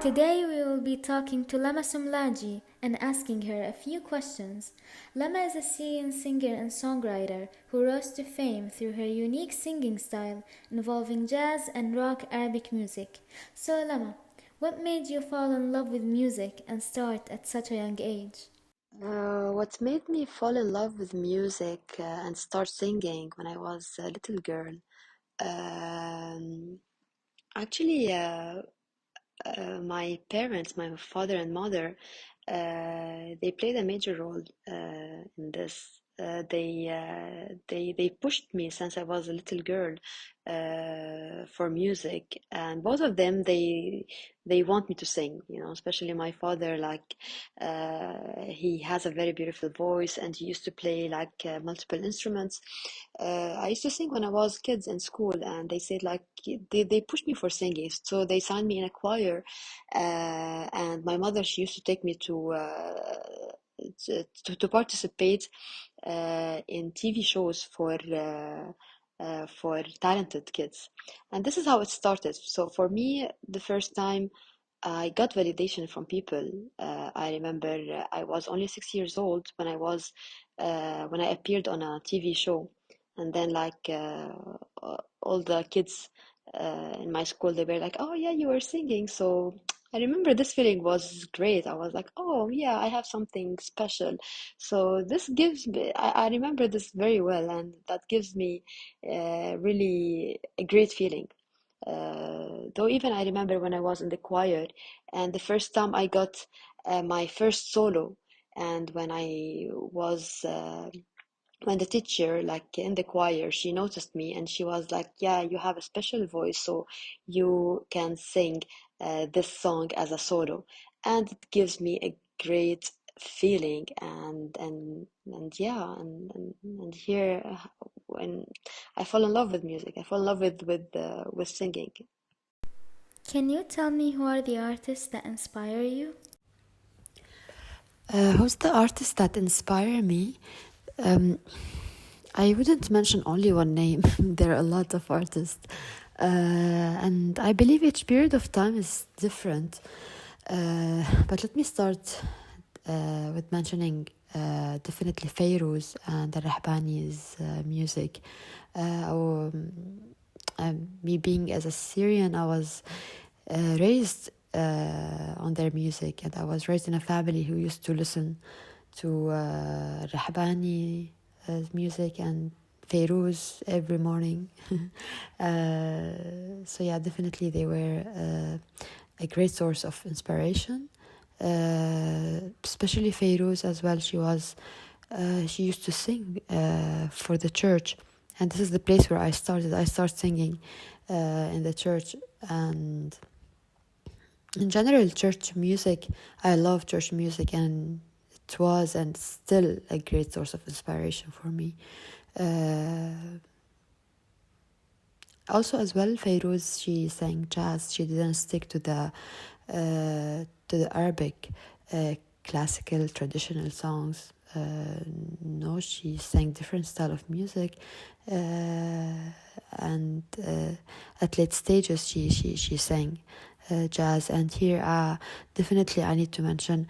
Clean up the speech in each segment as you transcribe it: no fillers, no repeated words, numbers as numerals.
Today we will be talking to Lama Sumlaji and asking her a few questions. Lama is a Syrian singer and songwriter who rose to fame through her unique singing style involving jazz and rock Arabic music. So Lama, what made you fall in love with music and start at such a young age? What made me fall in love with music and start singing when I was a little girl? Um, actually, my parents, my father and mother, they played a major role in this. They pushed me since I was a little girl for music, and both of them they want me to sing. You know, especially my father. Like he has a very beautiful voice, and he used to play like multiple instruments. I used to sing when I was kids in school, and they said like they pushed me for singing, so they signed me in a choir. And my mother, she used to take me to participate in TV shows for talented kids, and this is how it started. So for me, the first time I got validation from people. I remember I was only 6 years old when I appeared on a TV show, and then like all the kids in my school, they were like, "Oh yeah, you were singing." So I remember this feeling was great. I was like, "Oh yeah, I have something special." So this gives me, I remember this very well, and that gives me really a great feeling. Though even I remember when I was in the choir, and the first time I got my first solo, and when the teacher, like in the choir, she noticed me and she was like, "Yeah, you have a special voice, so you can sing this song as a solo," and it gives me a great feeling, and yeah, and here when I fall in love with music, I fall in love with singing. Can you tell me who are the artists that inspire you? Who's the artist that inspire me? Um, I wouldn't mention only one name. There are a lot of artists, and I believe each period of time is different. But let me start with mentioning definitely Fairuz and Rahbani's music. Or, me being as a Syrian, I was raised on their music, and I was raised in a family who used to listen to Rahbani music and Fairuz every morning. So yeah, definitely they were a great source of inspiration. Especially Fairuz as well. She used to sing for the church, and this is the place where I started. I started singing in the church, and in general, church music. I love church music, and it was and still a great source of inspiration for me. Also, as well, Fairuz, she sang jazz. She didn't stick to the Arabic classical traditional songs. No, she sang different style of music, and at late stages she sang jazz. And here, definitely, I need to mention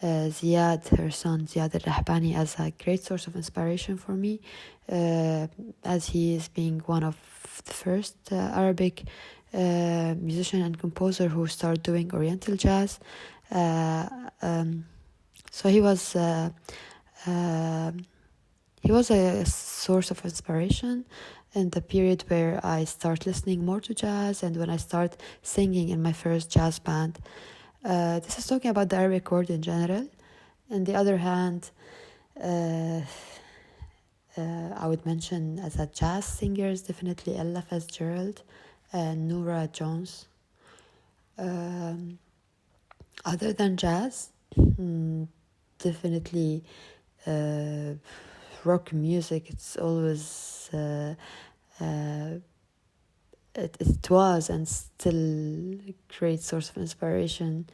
Ziad, her son Ziad al-Rahbani, as a great source of inspiration for me, as he is being one of the first Arabic musician and composer who started doing Oriental jazz. Uh, um, so he was a source of inspiration in the period where I start listening more to jazz and when I start singing in my first jazz band. This is talking about the Arabic world in general. On the other hand, I would mention as a jazz singers definitely Ella Fitzgerald and Nora Jones. Other than jazz, definitely rock music. It's always it was and still a great source of inspiration.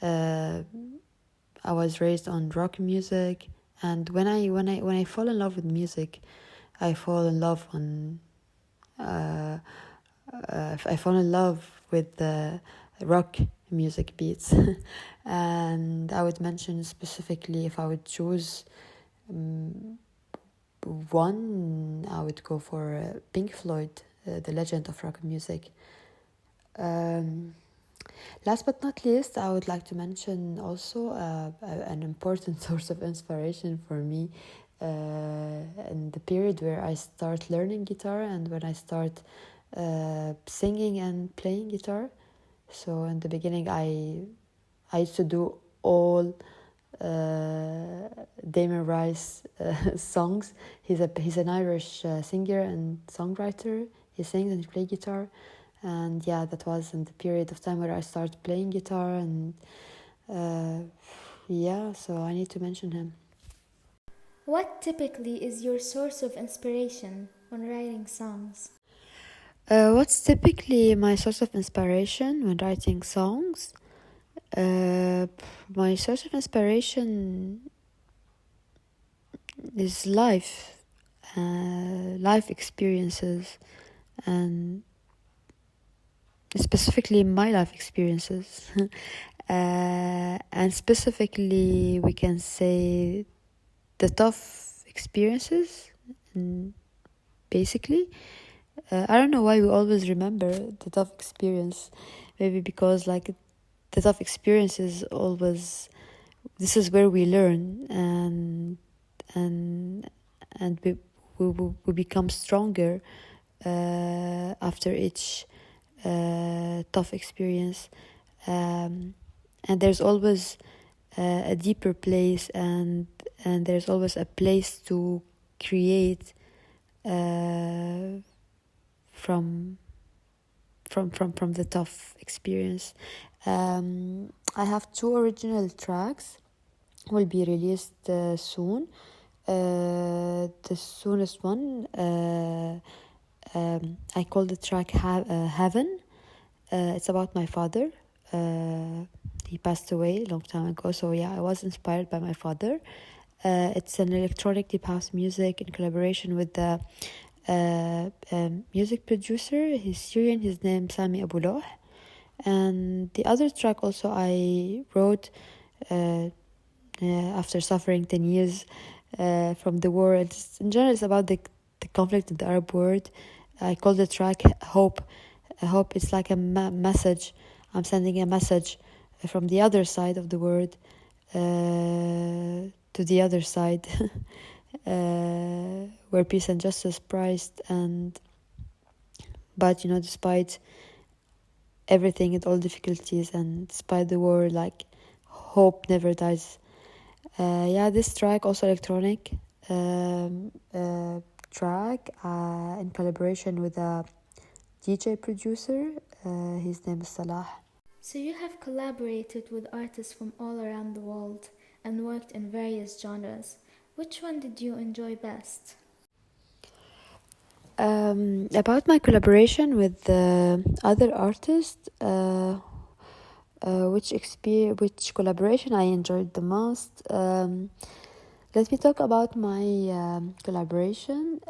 I was raised on rock music, and when I fall in love with music, I fall in love I fall in love with rock music beats. And I would mention specifically, if I would choose one, I would go for Pink Floyd, the legend of rock music. Last but not least, I would like to mention also an important source of inspiration for me in the period where I start learning guitar and when I start singing and playing guitar. So in the beginning, I used to do all Damon Rice songs. He's an Irish singer and songwriter. He sings and he plays guitar. And yeah, that was in the period of time where I started playing guitar, and so I need to mention him. What typically is your source of inspiration when writing songs? What's typically my source of inspiration when writing songs? My source of inspiration is life experiences, and specifically my life experiences. And specifically, we can say the tough experiences, basically. I don't know why we always remember the tough experience. Maybe because like the tough experience is always, this is where we learn, and we become stronger after each tough experience. And there's always a deeper place, and there's always a place to create from the tough experience. I have 2 original tracks will be released soon. The soonest one, I call the track Heaven. It's about my father. He passed away a long time ago, so yeah, I was inspired by my father. It's an electronic deep house music in collaboration with the music producer. He's Syrian, his name Sami Abouloh. And the other track also I wrote after suffering 10 years from the war. In general, it's about the conflict in the Arab world. I call the track Hope. Hope is like a message. I'm sending a message from the other side of the world to the other side, where peace and justice prized, but despite everything and all difficulties, and despite the war, like hope never dies. This track also electronic track in collaboration with a DJ producer. His name is Salah. So you have collaborated with artists from all around the world and worked in various genres. Which one did you enjoy best? About my collaboration with other artists, which collaboration I enjoyed the most. Let me talk about my collaboration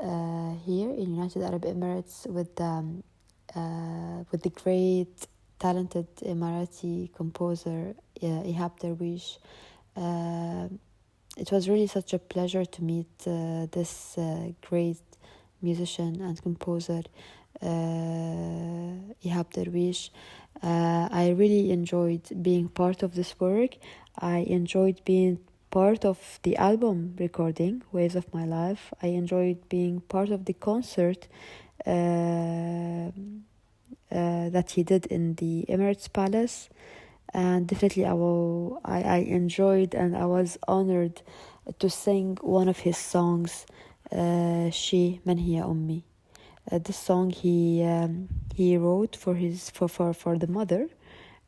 here in United Arab Emirates with the great, talented Emirati composer Ihab Darwish. It was really such a pleasure to meet this great musician and composer, Ihab Darwish. I really enjoyed being part of this work. I enjoyed being part of the album recording, Waves of My Life. I enjoyed being part of the concert that he did in the Emirates Palace. And definitely I enjoyed and I was honored to sing one of his songs, She Man Hiya Ummi. This song he wrote for the mother.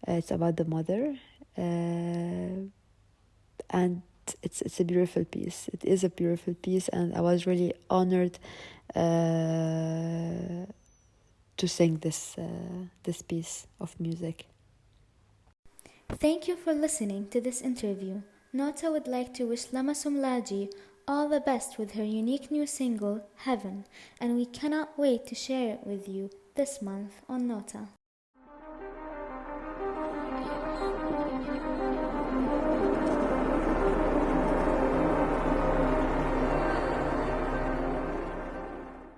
It's about the mother, and it's a beautiful piece. It is a beautiful piece, and I was really honored to sing this piece of music. Thank you for listening to this interview. Nota would like to wish Lama Sumlaji all the best with her unique new single, Heaven, and we cannot wait to share it with you this month on Nota.